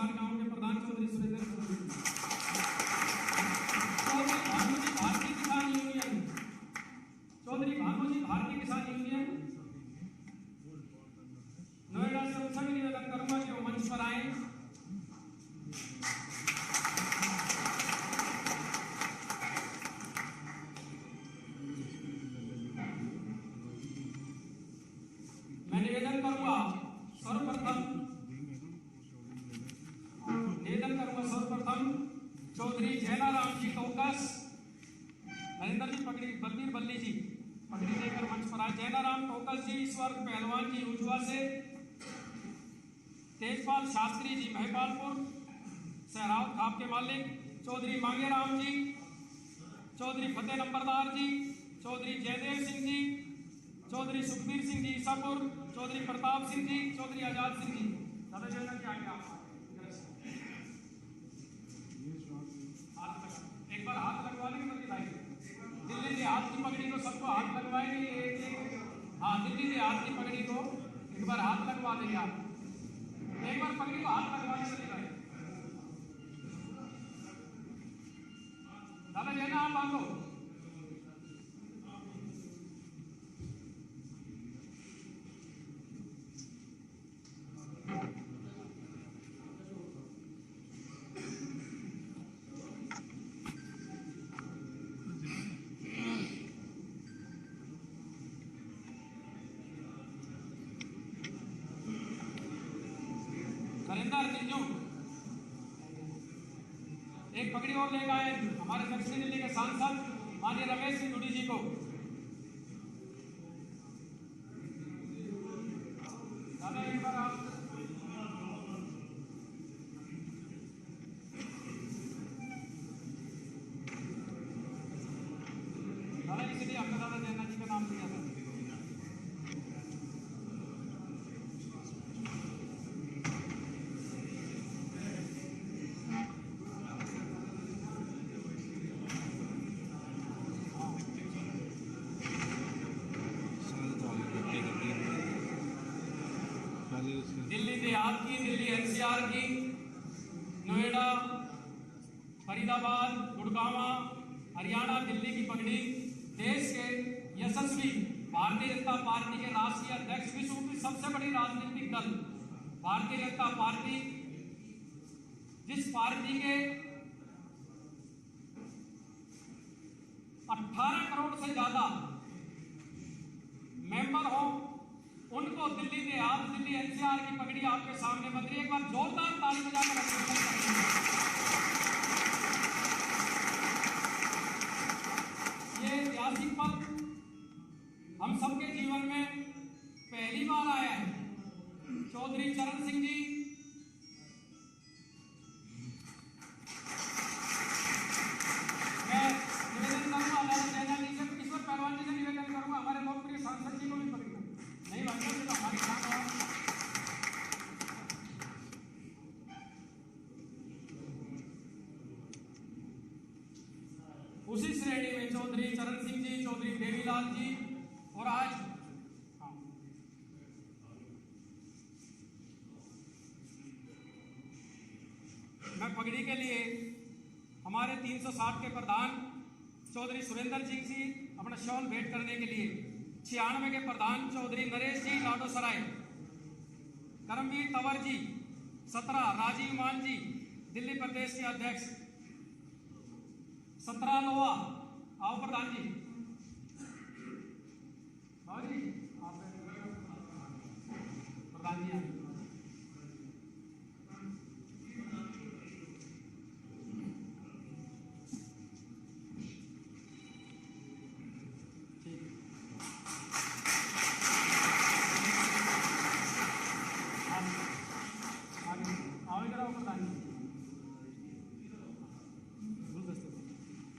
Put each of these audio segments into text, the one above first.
बसार गांव के प्रधान चौधरी सुरेंद्र चौधरी भानुजी भारतीय किसान यूनियन, चौधरी भानुजी भारतीय किसान यूनियन नोएडा से उनसे भी निवेदन करूंगा कि वो मंच पर आए। मैं निवेदन करूंगा सर्वप्रथम चौधरी जैनाराम जी टोकस, नरेंद्र जी पगड़ी, बलबीर बल्ली जी पगड़ी लेकर मंच पर आए। जैनाराम टोकस जी ईश्वर पहलवान जी उजुआ से, तेजपाल शास्त्री जी महिपालपुर, सहराव खाप के मालिक चौधरी मांगेराम जी, चौधरी फतेह नंबरदार जी, चौधरी जयदेव सिंह जी, चौधरी सुखबीर सिंह जी ईसापुर, चौधरी प्रताप सिंह जी, चौधरी आजाद सिंह जी। दादा जैना क्या आगे आप एक बार हाथ लगवाने की बल्कि भाई दिल्ली से हाथ की पगड़ी को सबको हाथ लगवाएंगे। हाँ, दिल्ली से हाथ की पगड़ी को एक बार हाथ लगवा देंगे आप, एक बार पगड़ी को हाथ लगवाने के लिए भाई। दादा जैना आप बांधो। नरेंद्र जिंजू एक पगड़ी और लेकर आए हमारे दक्षिण दिल्ली के सांसद माननीय रमेश सिंह गुडी जी को। दादा एक बार आप दादा इसलिए हमने दादा जैना जी का नाम लिया था। दिल्ली देहात की, दिल्ली एनसीआर की, नोएडा, फरीदाबाद, गुड़गांव, हरियाणा, दिल्ली की पगड़ी देश के यशस्वी भारतीय जनता पार्टी के राष्ट्रीय अध्यक्ष, विश्व की सबसे बड़ी राजनीतिक दल भारतीय जनता पार्टी, जिस पार्टी के 18 करोड़ से ज्यादा मेंबर हो, उनको दिल्ली देहात, दिल्ली एनसीआर की पगड़ी आपके सामने बन रही है। एक बार जोरदार ताली बजाकर अभिनंदन करेंगे। ये ऐतिहासिक पल हम सबके जीवन में पहली बार आया है। चौधरी चरण सिंह जी, मैं निवेदन करूंगा दादा जैना जी से, ईश्वर पहलवान जी से निवेदन करूंगा हमारे लोकप्रिय सांसद जी को भी पकड़ी नहीं बनने से तो हमारी काम है। उसी श्रेणी में चौधरी चरण सिंह जी, चौधरी देवीलाल जी और आज मैं पगड़ी के लिए हमारे 360 के प्रधान चौधरी सुरेंद्र जी अपना शॉल भेंट करने के लिए 96 के प्रधान चौधरी नरेश जी लाडोसराय, करमवीर तंवर जी 17, राजीव मान जी दिल्ली प्रदेश के अध्यक्ष 17 लोहा, आओ प्रधान जी, जी आप प्रधान जी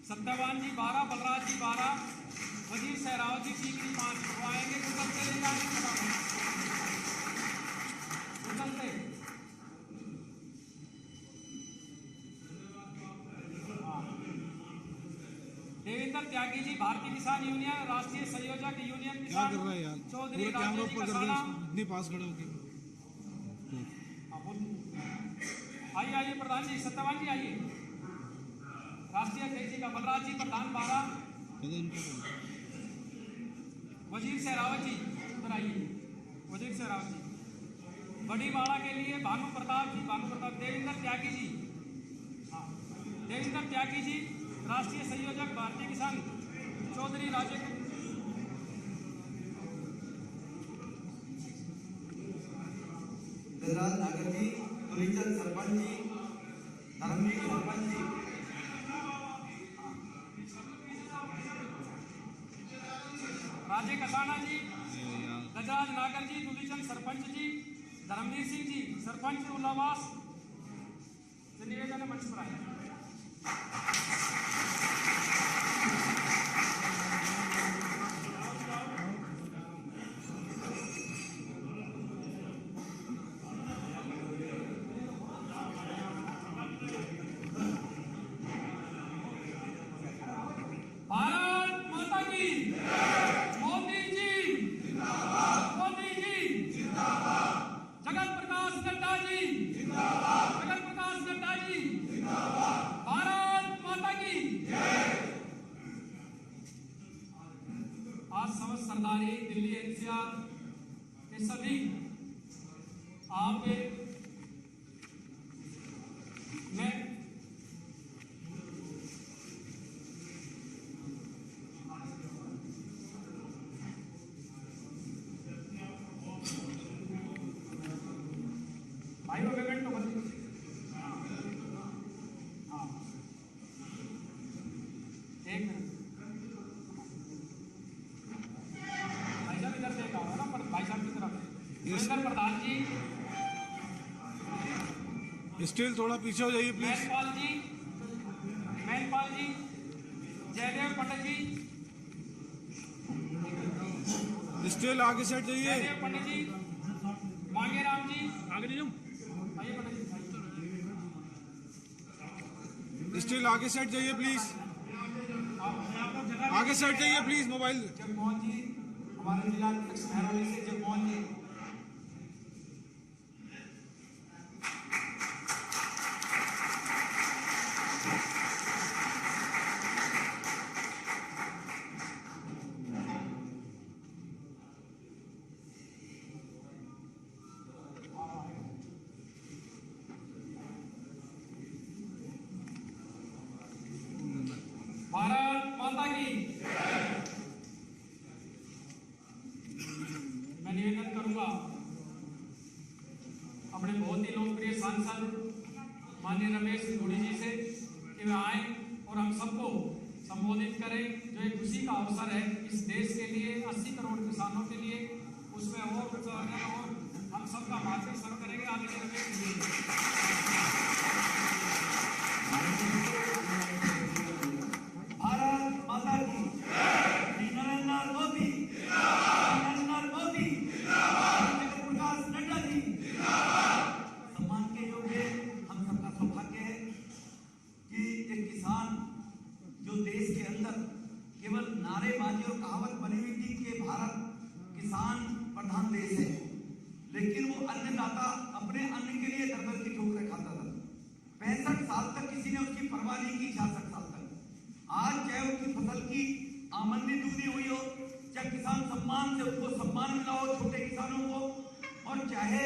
सत्यवान जी 12, बलराज जी 12, वजीर सहराव जी सीकरी 5 वो आएंगे गुजरते ले जाएंगे गुजरते। देवेंद्र त्यागी जी भारतीय किसान यूनियन राष्ट्रीय संयोजक यूनियन किसान चौधरी पास खड़े होके आइए आइए प्रधान जी, सत्यवान जी आइए। राष्ट्रीय अध्यक्ष जी का बलराज जी, प्रधान 12, वजीर सहरावत जी उधर आइए। वजीर सहरावत जी। बड़ी बाड़ा के लिए भानु प्रताप जी, भानु प्रताप। देवेंद्र त्यागी जी, हाँ देवेंद्र त्यागी जी। राष्ट्रीय संयोजक भारतीय किसान चौधरी राजे। गजराज नागर जी, तुलीचंद सरपंच जी, धर्मवीर सरपंच जी, राजे कसाना जी, गजराज नागर जी, तुलीचंद सरपंच जी, धर्मवीर सिंह जी सरपंच उल्लावास से निवेदन है, मंच पर आए। भारत माता की मोदी जी जिंदाबाद, मोदी जी जिंदाबाद, जगत प्रकाश नड्डा जी जिंदाबाद, जगत प्रकाश नड्डा जी जिंदाबाद, भारत माता की जय। आज समस्त सरदारी दिल्ली एनसीआर के सभी आप मैं भाई पेमेंट तो बंद। हाँ एक मिनट भाई साहब इधर से कहा ना, पर भाई साहब की तरफ सुरेंद्र प्रधान जी, स्टील थोड़ा पीछे हो जाइए प्लीज। मैनपाल जी, मैनपाल जी, जयदेव पंडित जी, स्टील आगे सेट जाइए। जयदेव पंडित जी, मांगेराम जी आगे ले जाऊं। आइए पंडित जी, स्टील आगे सेट जाइए प्लीज, आगे सेट जाइए प्लीज। मोबाइल जगमोहन जी, हमारे जिला अध्यक्ष महरौली से जगमोहन जी, भारत माता की। मैं निवेदन करूंगा अपने बहुत ही लोकप्रिय सांसद माननीय रमेश धूड़ी जी से कि वे आए और हम सबको संबोधित करें। जो एक खुशी का अवसर है इस देश के लिए, 80 करोड़ किसानों के लिए, उसमें और हम सबका मार्गदर्शन करेंगे। आगे रमेश जी। भारत माता की श्री नरेंद्र मोदी, नरेंद्र मोदी, जगत प्रकाश नड्डा जी, सम्मान के योग्य। हम सबका सौभाग्य है कि एक किसान जो देश के अंदर केवल नारेबाजी और कहावत बनी हुई थी कि भारत किसान प्रधान देश है, लेकिन वो अन्नदाता अपने अन्न के लिए दर दर की ठोकरें खाता था। 65 साल तक किसी ने उसकी परवाह नहीं की। 66 साल तक आज चाहे उनकी फसल की आमदनी दुगनी हुई हो, चाहे किसान सम्मान से उनको सम्मान मिला हो छोटे किसानों को, और चाहे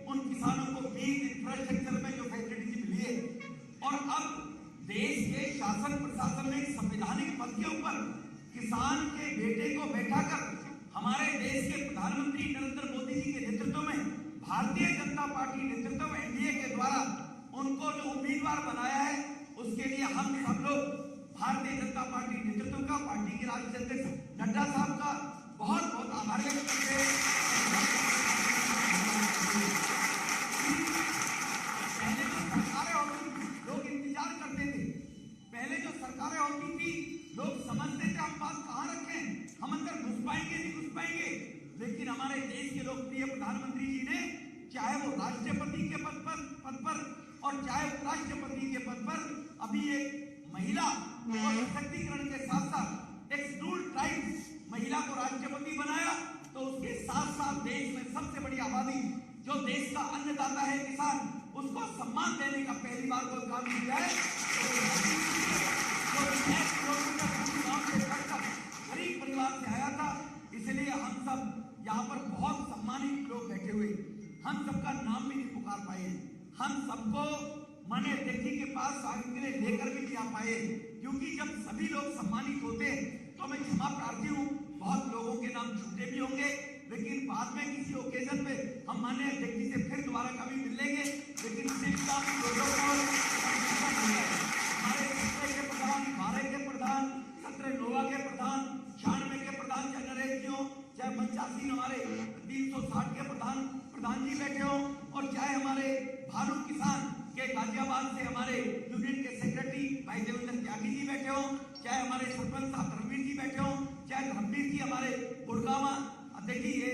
उन किसानों को बीज इंफ्रास्ट्रक्चर में जो फैसिलिटी मिली है, और अब देश के शासन प्रशासन में संवैधानिक पद के ऊपर किसान के बेटे को बैठाकर हमारे देश के प्रधानमंत्री नरेंद्र मोदी जी के नेतृत्व में, भारतीय जनता पार्टी नेतृत्व में एनडीए के द्वारा उनको जो उम्मीदवार बनाया है, उसके लिए हम सब लोग भारतीय जनता पार्टी नेतृत्व का, पार्टी के राष्ट्रीय अध्यक्ष नड्डा साहब का बहुत बहुत आभार व्यक्त करते हैं। पहले जो सरकारें होती थी लोग इंतजार करते थे, पहले जो सरकारें होती थी लोग समझते थे हम बात कहाँ रखें, हम अंदर घुस पाएंगे नहीं घुस पाएंगे। लेकिन हमारे देश के लोकप्रिय प्रधानमंत्री जी ने, चाहे वो राष्ट्रपति के पद पर और चाहे उपराष्ट्रपति के पद पर, अभी एक महिला और सशक्तिकरण के साथ साथ एक शेड्यूल ट्राइब महिला को राष्ट्रपति बनाया। तो उसके साथ साथ देश में सबसे बड़ी आबादी जो देश का अन्नदाता है किसान, उसको सम्मान देने का पहली बार कोई काम किया है। जो 6 किलोमीटर दूर गांव से चढ़कर गरीब परिवार से आया था, इसलिए हम सब यहाँ पर बहुत सम्मानित लोग बैठे हुए, हम सबका नाम भी नहीं पुकार पाए, हम सबको माने अध्यक्ष के पास स्वागत के लिए लेकर भी नहीं आ पाए, क्योंकि जब सभी लोग सम्मानित होते तो मैं क्षमा प्रार्थी हूँ, बहुत लोगों के नाम छूटे भी होंगे, लेकिन बाद में किसी ओकेजन पे हम माननीय अध्यक्ष से फिर दोबारा कभी मिल लेंगे। लेकिन हमारे सत्रह के प्रधान, 12 के प्रधान, 17 नोवा के प्रधान, 96 के प्रधान, चाहे नरेश जी हो, चाहे 85 हमारे 360 के प्रधान जी बैठे हो, और चाहे हमारे भानु किसान के गाजियाबाद से हमारे यूनियन के सेक्रेटरी भाई देवेंद्र त्यागी जी बैठे हो, चाहे हमारे सरपंच साहब धर्मवीर जी बैठे हो, चाहे धर्मवीर जी हमारे गुड़गावा। देखिए ये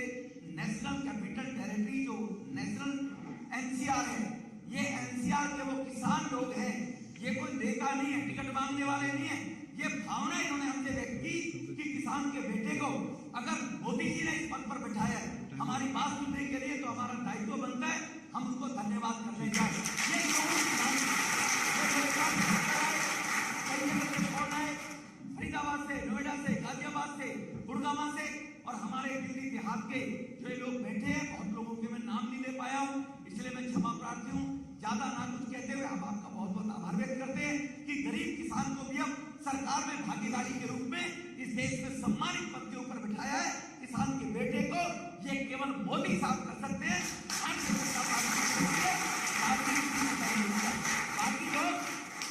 नेशनल कैपिटल टेरिटरी जो नेशनल एनसीआर है, ये एनसीआर के वो किसान लोग हैं, ये कोई नेता नहीं है, टिकट मांगने वाले नहीं है, ये भावना इन्होंने हमसे व्यक्त की कि किसान के बेटे को अगर मोदी जी ने इस पद पर बैठाया है हमारी बात सुनने के लिए, तो हमारा दायित्व बनता है हम उनको धन्यवाद करने जाए। ये फरीदाबाद से, नोएडा से, गाजियाबाद से, गुड़गावा से और हमारे दिल्ली देहात के जो लोग बैठे हैं, बहुत लोगों के मैं नाम नहीं ले पाया हूँ, इसलिए मैं क्षमा प्रार्थी हूँ। ज्यादा ना कुछ कहते हुए हम आपका बहुत बहुत आभार व्यक्त करते हैं कि गरीब किसान को भी अब सरकार में भागीदारी के रूप में इस देश में सम्मानित पद के ऊपर बिठाया है। किसान के बेटे को ये केवल मोदी साहब कर सकते हैं, बाकी लोग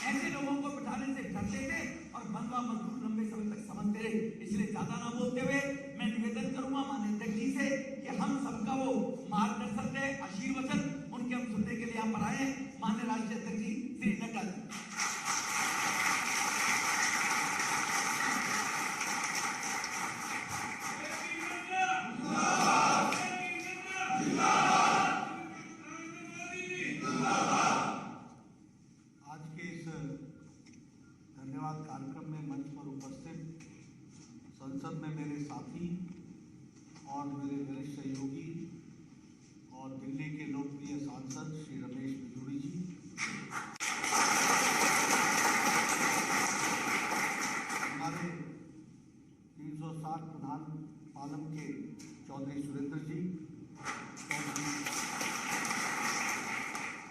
ऐसे लोगों को बिठाने से डरते थे और बनवा मजदूर लंबे समय तक समझते रहे। इसलिए ज्यादा ना बोलते हुए मैं निवेदन करूंगा माननीय अध्यक्ष जी से कि हम सबका वो मार्गदर्शन दे, आशीर्वचन उनके हम सुनने के लिए यहाँ पर आए। माननीय राष्ट्रीय अध्यक्ष जी श्री नड्डा जी। आज के इस धन्यवाद कार्यक्रम में मंच पर उपस्थित संसद में मेरे साथी और मेरे वरिष्ठ सहयोगी और दिल्ली के लोकप्रिय सांसद श्री रमेश बिजूड़ी जी, हमारे 360 प्रधान पालम के चौधरी सुरेंद्र जी,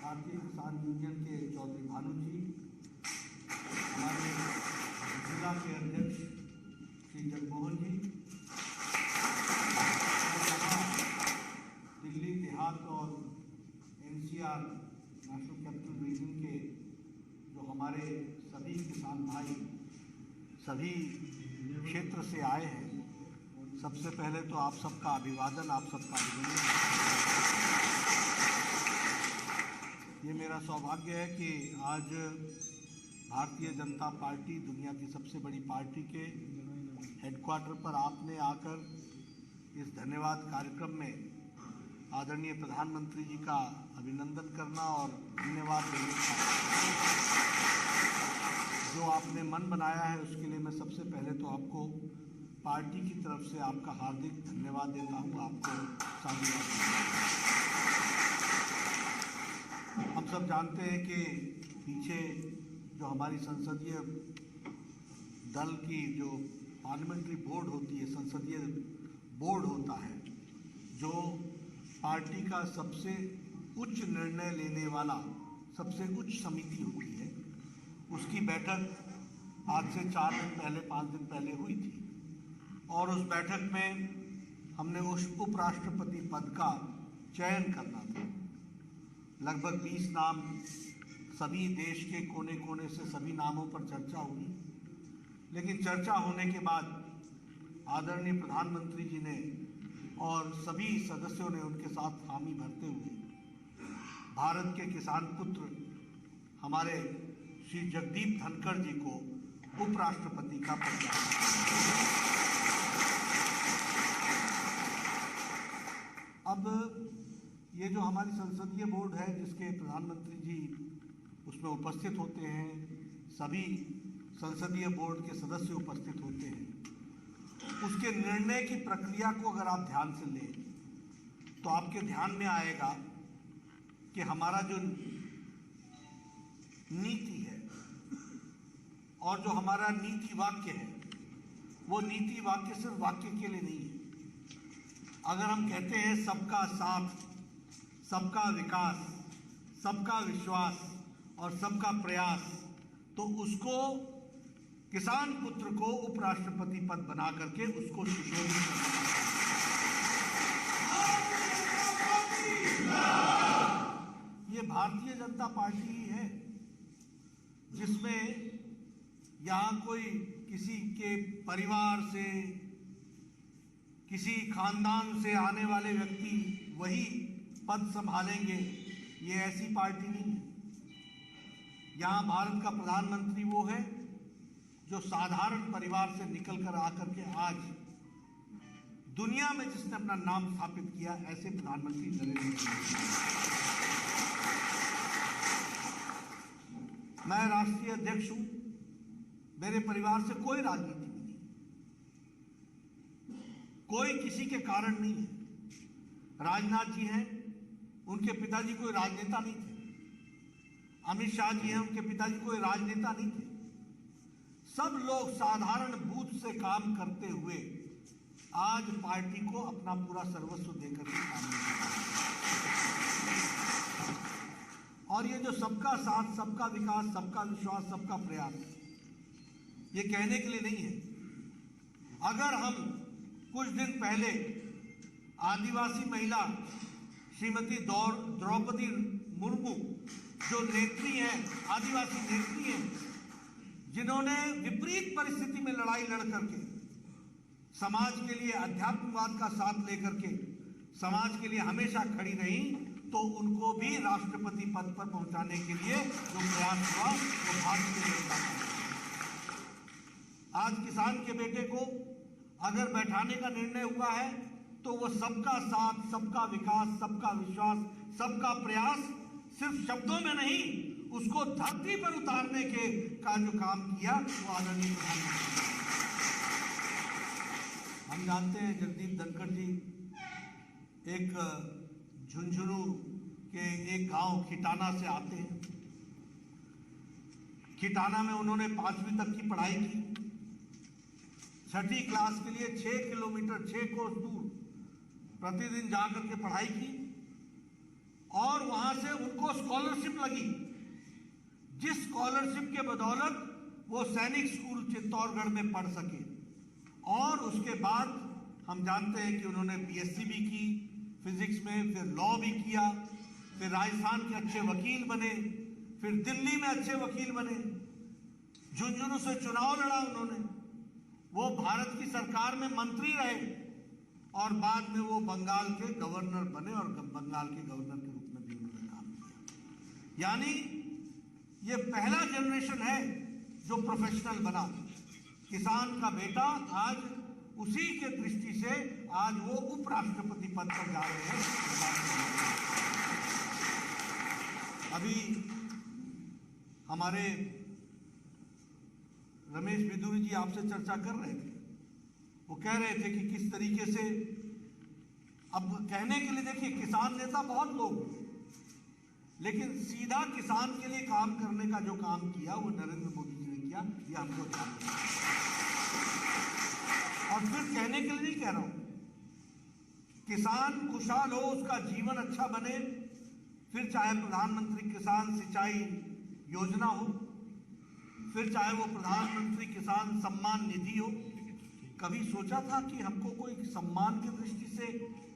भारतीय किसान यूनियन के चौधरी भानु जी, हमारे जिला के अध्यक्ष श्री जगमोहन जी, दिल्ली देहात और एनसीआर नेशनल कैपिटल रीजन के जो हमारे सभी किसान भाई सभी क्षेत्र से आए हैं, सबसे पहले तो आप सबका अभिवादन, आप सबका अभिनंदन। ये मेरा सौभाग्य है कि आज भारतीय जनता पार्टी दुनिया की सबसे बड़ी पार्टी के हेडक्वार्टर पर आपने आकर इस धन्यवाद कार्यक्रम में आदरणीय प्रधानमंत्री जी का अभिनंदन करना और धन्यवाद देने का जो आपने मन बनाया है, उसके लिए मैं सबसे पहले तो आपको पार्टी की तरफ से आपका हार्दिक धन्यवाद देता हूँ, आपको साधुवाद। हम सब जानते हैं कि पीछे जो हमारी संसदीय दल की जो पार्लियामेंट्री बोर्ड होती है, संसदीय बोर्ड होता है, जो पार्टी का सबसे उच्च निर्णय लेने वाला सबसे उच्च समिति होती है, उसकी बैठक आज से 4 दिन पहले 5 दिन पहले हुई थी और उस बैठक में हमने उस उपराष्ट्रपति पद का चयन करना था। लगभग 20 नाम सभी देश के कोने कोने से सभी नामों पर चर्चा हुई, लेकिन चर्चा होने के बाद आदरणीय प्रधानमंत्री जी ने और सभी सदस्यों ने उनके साथ हामी भरते हुए भारत के किसान पुत्र हमारे श्री जगदीप धनखड़ जी को उपराष्ट्रपति का पद दिया। अब ये जो हमारी संसदीय बोर्ड है, जिसके प्रधानमंत्री जी उसमें उपस्थित होते हैं, सभी संसदीय बोर्ड के सदस्य उपस्थित होते हैं, उसके निर्णय की प्रक्रिया को अगर आप ध्यान से लें तो आपके ध्यान में आएगा कि हमारा जो नीति है और जो हमारा नीति वाक्य है, वो नीति वाक्य सिर्फ वाक्य के लिए नहीं है। अगर हम कहते हैं सबका साथ, सबका विकास, सबका विश्वास और सबका प्रयास, तो उसको किसान पुत्र को उपराष्ट्रपति पद बना करके उसको सुशोभित करना। ये भारतीय जनता पार्टी ही है जिसमें यहाँ कोई किसी के परिवार से, किसी खानदान से आने वाले व्यक्ति वही पद संभालेंगे, ये ऐसी पार्टी नहीं है। यहाँ भारत का प्रधानमंत्री वो है जो साधारण परिवार से निकलकर आकर के आज दुनिया में जिसने अपना नाम स्थापित किया, ऐसे प्रधानमंत्री नरेंद्र मोदी। मैं राष्ट्रीय अध्यक्ष हूं, मेरे परिवार से कोई राजनीति नहीं, कोई किसी के कारण नहीं है। राजनाथ जी हैं, उनके पिताजी कोई राजनेता नहीं थे। अमित शाह जी हैं, उनके पिताजी कोई राजनेता नहीं थे। सब लोग साधारण बूथ से काम करते हुए आज पार्टी को अपना पूरा सर्वस्व देकर के काम कर रहे हैं। और ये जो सबका साथ, सबका विकास, सबका विश्वास, सबका प्रयास, ये कहने के लिए नहीं है। अगर हम कुछ दिन पहले आदिवासी महिला श्रीमती द्रौपदी मुर्मू, जो नेत्री हैं, आदिवासी नेत्री हैं, जिन्होंने विपरीत परिस्थिति में लड़ाई लड़ करके समाज के लिए अध्यात्मवाद का साथ लेकर के समाज के लिए हमेशा खड़ी रही, तो उनको भी राष्ट्रपति पद पर पहुंचाने के लिए जो प्रयास हुआ वो भारतीय जनता पार्टी। आज किसान के बेटे को अगर बैठाने का निर्णय हुआ है तो वो सबका साथ, सबका विकास, सबका विश्वास, सबका प्रयास सिर्फ शब्दों में नहीं, उसको धरती पर उतारने के का जो काम किया वो आदरणीय प्रधानमंत्री। हम जानते हैं जगदीप धनखड़ जी एक झुंझुनू के एक गांव खिटाना से आते हैं। खिटाना में उन्होंने 5वीं तक की पढ़ाई की। 6ठी क्लास के लिए 6 किलोमीटर 6 कोस दूर प्रतिदिन जाकर के पढ़ाई की और वहां से उनको स्कॉलरशिप लगी, जिस स्कॉलरशिप के बदौलत वो सैनिक स्कूल चित्तौड़गढ़ में पढ़ सके। और उसके बाद हम जानते हैं कि उन्होंने बीएससी भी की फिजिक्स में, फिर लॉ भी किया, फिर राजस्थान के अच्छे वकील बने, फिर दिल्ली में अच्छे वकील बने, झुंझुनू से चुनाव लड़ा उन्होंने, वो भारत की सरकार में मंत्री रहे और बाद में वो बंगाल के गवर्नर बने और बंगाल के गवर्नर के रूप में भी उन्होंने काम किया। यानी ये पहला जनरेशन है जो प्रोफेशनल बना। किसान का बेटा आज उसी के दृष्टि से आज वो उपराष्ट्रपति पद पर जा रहे हैं। अभी हमारे रमेश बिदुरी जी आपसे चर्चा कर रहे थे, वो कह रहे थे कि किस तरीके से, अब कहने के लिए देखिए किसान नेता बहुत लोग, लेकिन सीधा किसान के लिए काम करने का जो काम किया वो नरेंद्र मोदी जी ने किया, ये हमको जानना है। और फिर कहने के लिए नहीं कह रहा हूं, किसान खुशहाल हो, उसका जीवन अच्छा बने, फिर चाहे प्रधानमंत्री किसान सिंचाई योजना हो, फिर चाहे वो प्रधानमंत्री किसान सम्मान निधि हो। कभी सोचा था कि हमको कोई सम्मान की दृष्टि से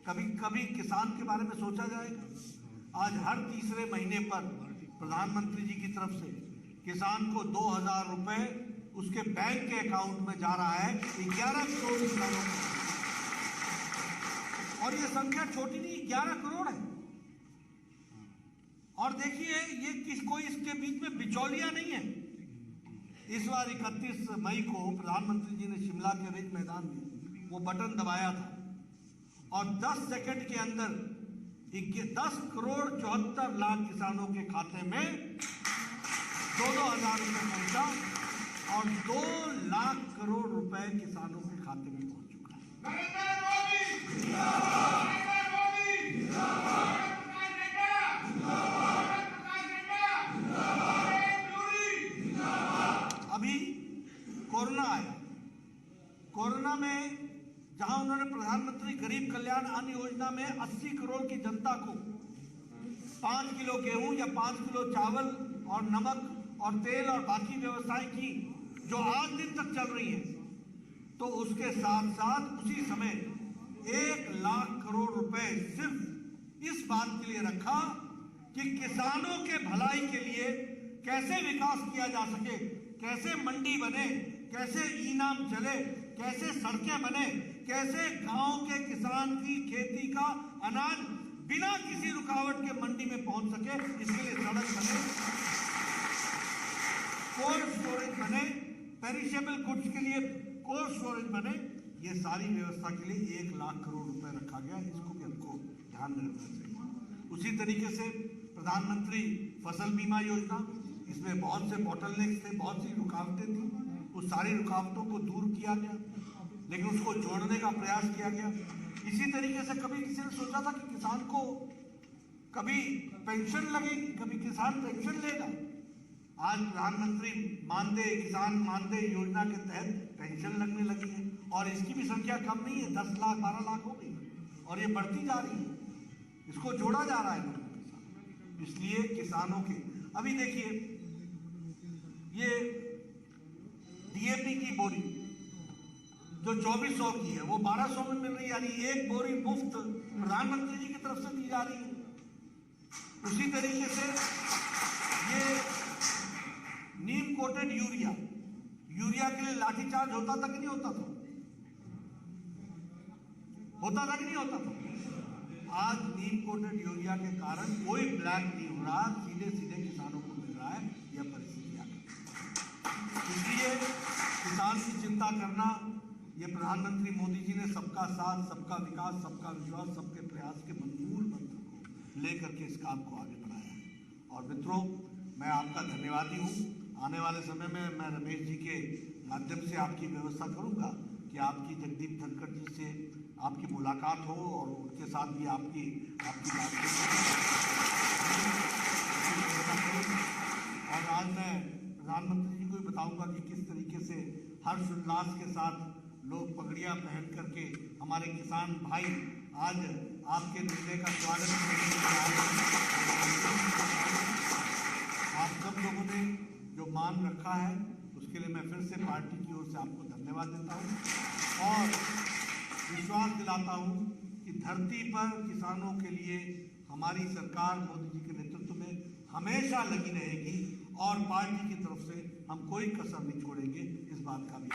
कभी किसान के बारे में सोचा जाएगा? आज हर तीसरे महीने पर प्रधानमंत्री जी की तरफ से किसान को 2000 रुपए उसके बैंक के अकाउंट में जा रहा है, 11 करोड़ किसानों को। और ये संख्या छोटी नहीं, 11 करोड़ है। और देखिए ये कोई इसके बीच में बिचौलिया नहीं है। इस बार 31 मई को प्रधानमंत्री जी ने शिमला के रिज मैदान में वो बटन दबाया था और 10 सेकंड के अंदर 10 करोड़ 74 लाख किसानों के खाते में 2-2 हजार रुपए पहुंचा और 2 लाख करोड़ रुपए किसानों के खाते में पहुंच चुका है। उन्होंने प्रधानमंत्री गरीब कल्याण अन्न योजना में 80 करोड़ की जनता को 5 किलो गेहूं या 5 किलो चावल और नमक और तेल और बाकी व्यवस्थाएं की जो आज दिन तक चल रही है, तो उसके साथ साथ उसी समय 1 लाख करोड़ रुपए सिर्फ इस बात के लिए रखा कि किसानों के भलाई के लिए कैसे विकास किया जा सके, कैसे मंडी बने, कैसे ई-नाम चले, कैसे सड़कें बने, कैसे गांव के किसान की खेती का अनाज बिना किसी रुकावट के मंडी में पहुंच सके, इसके लिए सड़क बने, कोल्ड स्टोरेज बने, पेरिशेबल गुड्स के लिए कोल्ड स्टोरेज बने। ये सारी व्यवस्था के लिए 1 लाख करोड़ रुपए रखा गया। इसको भी हमको ध्यान में रखना चाहिए। उसी तरीके से प्रधानमंत्री फसल बीमा योजना, इसमें बहुत से बॉटलनेक्स थे, बहुत सी रुकावटें थी, उस सारी रुकावटों को दूर किया गया, लेकिन उसको जोड़ने का प्रयास किया गया। इसी तरीके से कभी किसी ने सोचा था कि किसान को कभी पेंशन लगेगी, कभी किसान पेंशन लेगा। आज प्रधानमंत्री मानदेय, किसान मानदेय योजना के तहत पेंशन लगने लगी है और इसकी भी संख्या कम नहीं है, 10 लाख 12 लाख हो गई और ये बढ़ती जा रही है। इसको जोड़ा जा रहा है लोगों के साथ। इसलिए किसानों के अभी देखिए, ये डीएपी की बोरी जो 2400 की है वो 1200 में मिल रही है, यानी एक बोरी मुफ्त प्रधानमंत्री जी की तरफ से दी जा रही है। उसी तरीके से ये नीम कोटेड यूरिया के लिए लाठीचार्ज होता था कि नहीं होता था? होता था कि नहीं होता था? आज नीम कोटेड यूरिया के कारण कोई ब्लैक नहीं हो रहा, सीधे सीधे किसानों को मिल रहा है। यह परिस्थिति आ गई। इसलिए किसान की चिंता करना, ये प्रधानमंत्री मोदी जी ने सबका साथ, सबका विकास, सबका विश्वास, सबके प्रयास के मूल मंत्र को लेकर के इस काम को आगे बढ़ाया है। और मित्रों, मैं आपका धन्यवादी हूँ। आने वाले समय में मैं रमेश जी के माध्यम से आपकी व्यवस्था करूँगा कि आपकी जगदीप धनखड़ जी से आपकी मुलाकात हो और उनके साथ भी आपकी बातचीत। और आज मैं प्रधानमंत्री जी को भी बताऊंगा कि किस तरीके से हर्ष उल्लास के साथ लोग पगड़ियां पहन करके हमारे किसान भाई आज आपके निर्णय का स्वागत करने के लिए आप सब लोगों ने जो मान रखा है उसके लिए मैं फिर से पार्टी की ओर से आपको धन्यवाद देता हूँ और विश्वास दिलाता हूँ कि धरती पर किसानों के लिए हमारी सरकार मोदी जी के नेतृत्व में हमेशा लगी रहेगी और पार्टी की तरफ से हम कोई कसर नहीं छोड़ेंगे, इस बात का भी